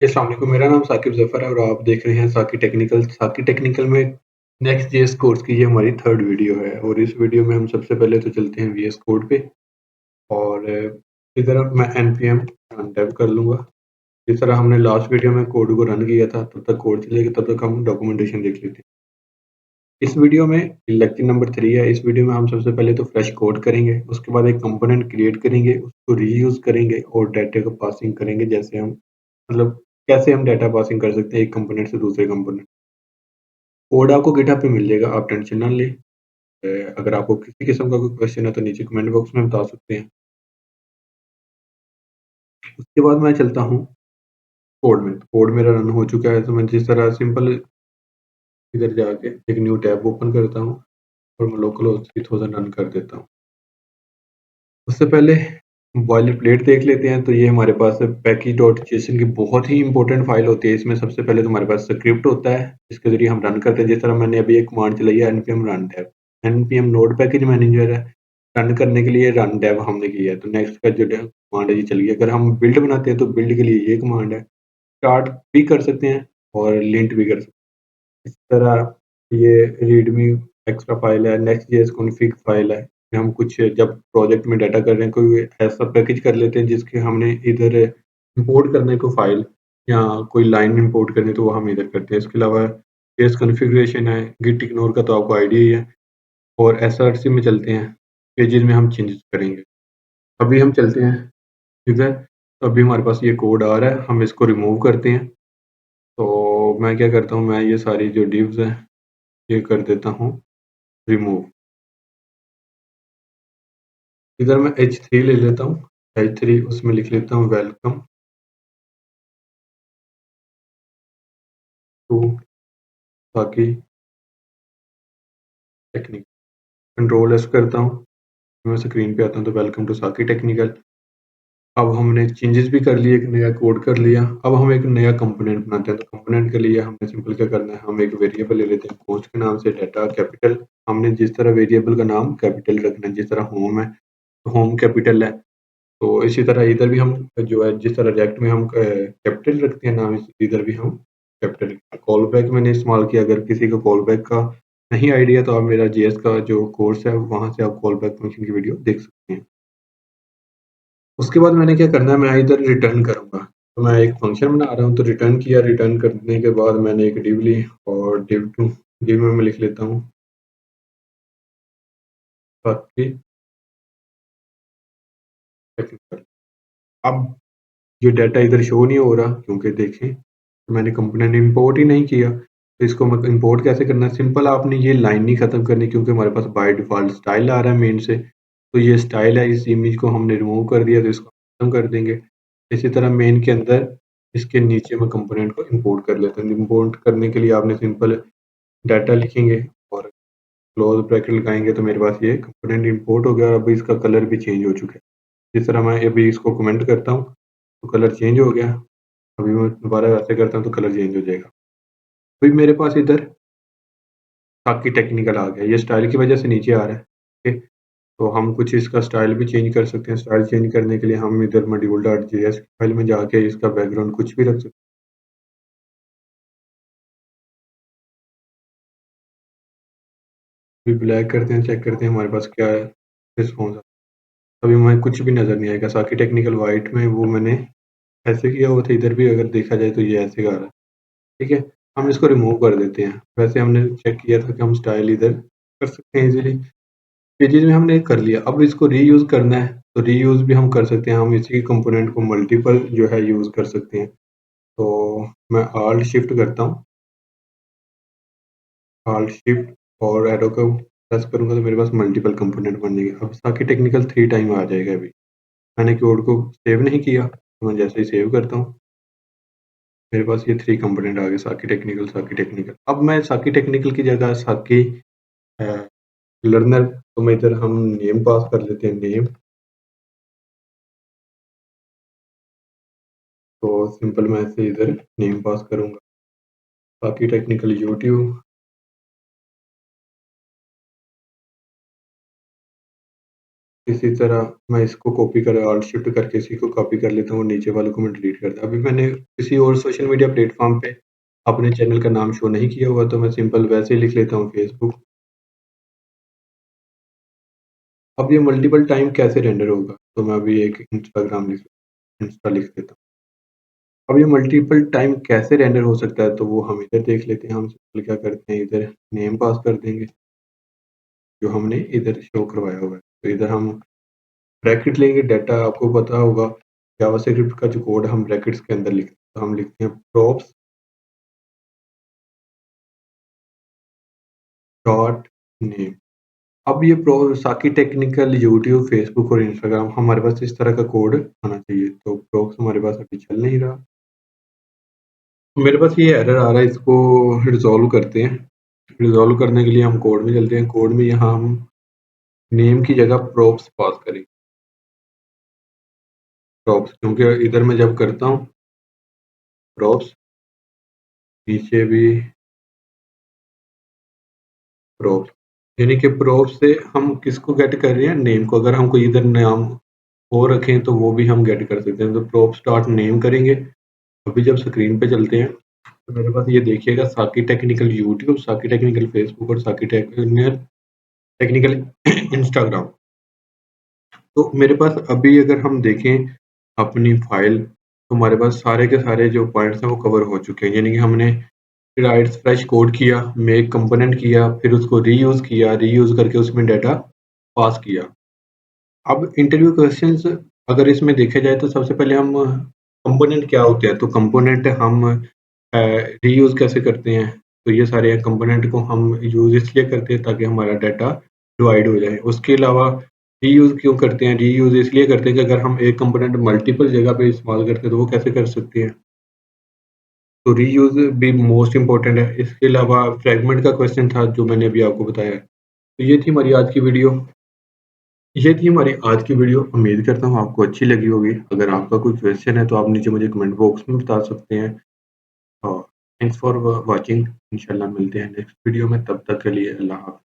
अस्सलाम वालेकुम, मेरा नाम साकिब ज़फ़र है और आप देख रहे हैं साकी टेक्निकल। साकी टेक्निकल में नेक्स्ट जेएस कोर्स की ये हमारी थर्ड वीडियो है और इस वीडियो में हम सबसे पहले तो चलते हैं वीएस कोड पे और इधर अब मैं एनपीएम रन टाइप कर लूँगा। जिस तरह हमने लास्ट वीडियो में कोड को रन किया था, तब तक कोड चलेगा, तब तक हम डॉक्यूमेंटेशन देख लेते हैं। इस वीडियो में लेक्चर नंबर 3 है। इस वीडियो में हम सबसे पहले तो फ्रेश कोड करेंगे, उसके बाद एक कंपोनेंट क्रिएट करेंगे, उसको रीयूज़ करेंगे और डाटा को पासिंग करेंगे। जैसे हम मतलब कैसे हम डाटा पासिंग कर सकते हैं एक कंपोनेंट से दूसरे कंपोनेंट। कोड आपको गिटहब पे मिल जाएगा, आप टेंशन ना लें। अगर आपको किसी किस्म का कोई क्वेश्चन है तो नीचे कमेंट बॉक्स में बता सकते हैं। उसके बाद मैं चलता हूँ कोड में। कोड मेरा रन हो चुका है, तो मैं जिस तरह सिंपल इधर जाके एक न्यू टैब ओपन करता हूँ और मैं लोकल होस्ट 3000 रन कर देता हूँ। उससे पहले बॉयलर प्लेट देख लेते हैं, तो ये हमारे पास पैकेज.json की बहुत ही इंपॉर्टेंट फाइल होती है। इसमें सबसे पहले तो हमारे पास स्क्रिप्ट होता है, जिसके ज़रिए हम रन करते हैं। जिस तरह मैंने अभी एक कमांड चलाई है npm run dev. npm node package manager है, रन करने के लिए रन डेव हमने किया है, तो नेक्स्ट का जो कमांड है ये चल गई। अगर हम बिल्ड बनाते हैं तो बिल्ड के लिए ये कमांड है। स्टार्ट भी कर सकते हैं और लिंट भी कर सकते हैं। इस तरह ये रीडमी एक्स्ट्रा फाइल है, नेक्स्ट जेएस कॉन्फ़िग फाइल है। हम कुछ जब प्रोजेक्ट में डाटा कर रहे हैं, कोई ऐसा पैकेज कर लेते हैं जिसके हमने इधर इंपोर्ट करने को फाइल या कोई लाइन इंपोर्ट करनी, तो वो हम इधर करते हैं। इसके अलावा जेएस कॉन्फ़िगरेशन है, गिट इग्नोर का तो आपको आइडिया ही है और एसआरसी में चलते हैं, पेजेज़ में हम चेंजेस करेंगे। अभी हम चलते हैं इधर, तो अभी हमारे पास ये कोड आ रहा है, हम इसको रिमूव करते हैं। तो मैं क्या करता हूँ, मैं ये सारी जो डिव्स हैं, ये कर देता हूँ रिमूव। इधर मैं h3 ले लेता हूँ, h3 उसमें लिख लेता हूँ वेलकम टू साकी टेक्निकल। कंट्रोल एस करता हूँ, मैं स्क्रीन पे आता हूँ तो वेलकम टू साकी टेक्निकल। अब हमने चेंजेस भी कर लिए, एक नया कोड कर लिया। अब हम एक नया कंपोनेंट बनाते हैं, तो कंपोनेंट के लिए हमने सिंपल क्या करना है, हम एक वेरिएबल ले लेते हैं पोस्ट के नाम से डाटा कैपिटल। हमने जिस तरह वेरिएबल का नाम कैपिटल रखना है, जिस तरह होम है, तो होम कैपिटल है। तो इसी तरह इधर भी हम जो है जिस तरह रिएक्ट में हम कैपिटल रखते हैं नाम, इधर भी हम कैपिटल। कॉल बैक मैंने इस्तेमाल किया। अगर किसी को कॉल बैक का नहीं आइडिया, तो आप मेरा जेएस का जो कोर्स है वहाँ से आप कॉल बैक फंक्शन की वीडियो देख सकते हैं। उसके बाद मैंने क्या करना है, मैं इधर रिटर्न करूँगा। तो मैं एक फंक्शन बना रहा हूँ, तो रिटर्न किया। रिटर्न करने के बाद मैंने एक डिव ली और डिव में मैं लिख लेता हूँ बाकी टेक्निकल। अब ये डाटा इधर शो नहीं हो रहा, क्योंकि देखें तो मैंने कंपोनेंट इंपोर्ट ही नहीं किया। तो इसको मैं इंपोर्ट कैसे करना है, सिंपल आपने ये लाइन नहीं ख़त्म करनी, क्योंकि हमारे पास बाय डिफ़ॉल्ट स्टाइल आ रहा है मेन से। तो ये स्टाइल है, इस इमेज को हमने रिमूव कर दिया, तो इसको ख़त्म कर देंगे। इसी तरह मेन के अंदर इसके नीचे मैं कंपोनेंट को इंपोर्ट कर लेता हूँ। इंपोर्ट करने के लिए आपने सिंपल डाटा लिखेंगे और क्लोज़ ब्रैकेट लगाएँगे, तो मेरे पास ये कंपोनेंट इंपोर्ट हो गया और अभी इसका कलर भी चेंज हो चुका है। जिस तरह मैं अभी इसको कमेंट करता हूँ, तो कलर चेंज हो गया। अभी मैं दोबारा वैसे करता हूँ तो कलर चेंज हो जाएगा। अभी मेरे पास इधर बाकी टेक्निकल आ गया, ये स्टाइल की वजह से नीचे आ रहा है। ठीक है, तो हम कुछ इसका स्टाइल भी चेंज कर सकते हैं। स्टाइल चेंज करने के लिए हम इधर मॉड्यूल.js फाइल में जाके इसका बैकग्राउंड कुछ भी रख सकते हैं। अभी ब्लैक करते हैं, चेक करते हैं हमारे पास क्या है रिस्पॉन्स। अभी हमें कुछ भी नज़र नहीं आएगा। साकी टेक्निकल वाइट में वो मैंने ऐसे किया हुआ था, इधर भी अगर देखा जाए तो ये ऐसे का आ रहा है। ठीक है, हम इसको रिमूव कर देते हैं। वैसे हमने चेक किया था कि हम स्टाइल इधर कर सकते हैं इजीली। ये चीज़ में हमने कर लिया। अब इसको रीयूज़ करना है, तो रीयूज़ भी हम कर सकते हैं। हम इसी कंपोनेंट को मल्टीपल जो है यूज़ कर सकते हैं। तो मैं ऑल्ट शिफ्ट करता हूँ, ऑल्ट शिफ्ट और एरो को प्रेस करूँगा तो मेरे पास मल्टीपल कंपोनेंट बन जाएंगे। अब साकी टेक्निकल 3 टाइम आ जाएगा अभी। मैंने कोड को सेव नहीं किया, तो मैं जैसे ही सेव करता हूँ, मेरे पास ये 3 कंपोनेंट आ गए, साकी टेक्निकल, साकी टेक्निकल। अब मैं साकी टेक्निकल की जगह साकी अ, लर्नर, तो मैं इधर हम नेम पास कर लेते हैं नेम। तो सिंपल मैं ऐसे इधर नेम पास करूँगा। बाकी टेक्निकल यूट्यूब, इसी तरह मैं इसको कॉपी कर ऑल्ट शिफ्ट करके इसी को कॉपी कर लेता हूँ, नीचे वाले को मैं डिलीट कर दूँ। अभी मैंने किसी और सोशल मीडिया प्लेटफ़ॉर्म पे अपने चैनल का नाम शो नहीं किया हुआ, तो मैं सिंपल वैसे ही लिख लेता हूँ फेसबुक। अब ये मल्टीपल टाइम कैसे रेंडर होगा? तो मैं अभी एक इंस्टा लिख देता हूँ। अब ये मल्टीपल टाइम कैसे रेंडर हो सकता है, तो वो हम इधर देख लेते हैं। हम सिंपल क्या करते हैं, इधर नेम पास कर देंगे, जो हमने इधर शो करवाया हुआ है। तो इधर हम ब्रैकेट लेंगे, डाटा आपको पता होगा, जावास्क्रिप्ट का जो कोड हम ब्रैकेट्स के अंदर लिखते हैं, तो हम लिखते हैं props डॉट नेम। अब ये प्रो साकी टेक्निकल, यूट्यूब, फेसबुक और इंस्टाग्राम हमारे पास इस तरह का कोड आना चाहिए, तो प्रोप्स हमारे पास अभी चल नहीं रहा। मेरे पास ये एरर आ रहा है, इसको रिज़ॉल्व करते हैं। रिज़ॉल्व करने के लिए हम कोड में चलते हैं, कोड में यहाँ हम नेम की जगह प्रोप्स पास करें, प्रोप्स, क्योंकि इधर मैं जब करता हूँ प्रोप्स, नीचे भी प्रोप्स, यानी कि प्रोप्स से हम किसको गेट कर रहे हैं, नेम को। अगर हम कोई इधर नाम और रखें तो वो भी हम गेट कर सकते हैं, तो प्रोप्स डॉट नेम करेंगे। अभी जब स्क्रीन पे चलते हैं तो मेरे पास ये देखिएगा, साकी टेक्निकल यूट्यूब, साकी टेक्निकल फेसबुक और साकी टेक्निकल टेक्निकल इंस्टाग्राम। तो मेरे पास अभी अगर हम देखें अपनी फाइल, तो हमारे पास सारे के सारे जो पॉइंट्स हैं वो कवर हो चुके हैं, यानी कि हमने राइट्स फ्रेश कोड किया, मेक कंपोनेंट किया, फिर उसको रीयूज़ किया, रीयूज़ करके उसमें डाटा पास किया। अब इंटरव्यू क्वेश्चंस अगर इसमें देखा जाए तो सबसे पहले हम कंपोनेंट क्या होते हैं, तो कंपोनेंट हम रीयूज़ कैसे करते हैं, तो ये सारे कंपोनेंट को हम यूज़ इसलिए करते हैं ताकि हमारा डाटा डिवाइड हो जाए। उसके अलावा रीयूज़ क्यों करते हैं? रीयूज़ इसलिए करते हैं कि अगर हम एक कंपोनेंट मल्टीपल जगह पे इस्तेमाल करते हैं तो वो कैसे कर सकते हैं? तो रीयूज़ भी मोस्ट इम्पोर्टेंट है। इसके अलावा फ्रैगमेंट का क्वेश्चन था जो मैंने अभी आपको बताया। तो ये थी हमारी आज की वीडियो। ये थी हमारी आज की वीडियो। उम्मीद करता हूँ आपको अच्छी लगी होगी। अगर आपका कोई क्वेश्चन है तो आप नीचे मुझे कमेंट बॉक्स में बता सकते हैं। और थैंक्स फॉर वॉचिंग। इंशाल्लाह मिलते हैं नेक्स्ट वीडियो में, तब तक के लिए अल्लाह हाफ़िज़।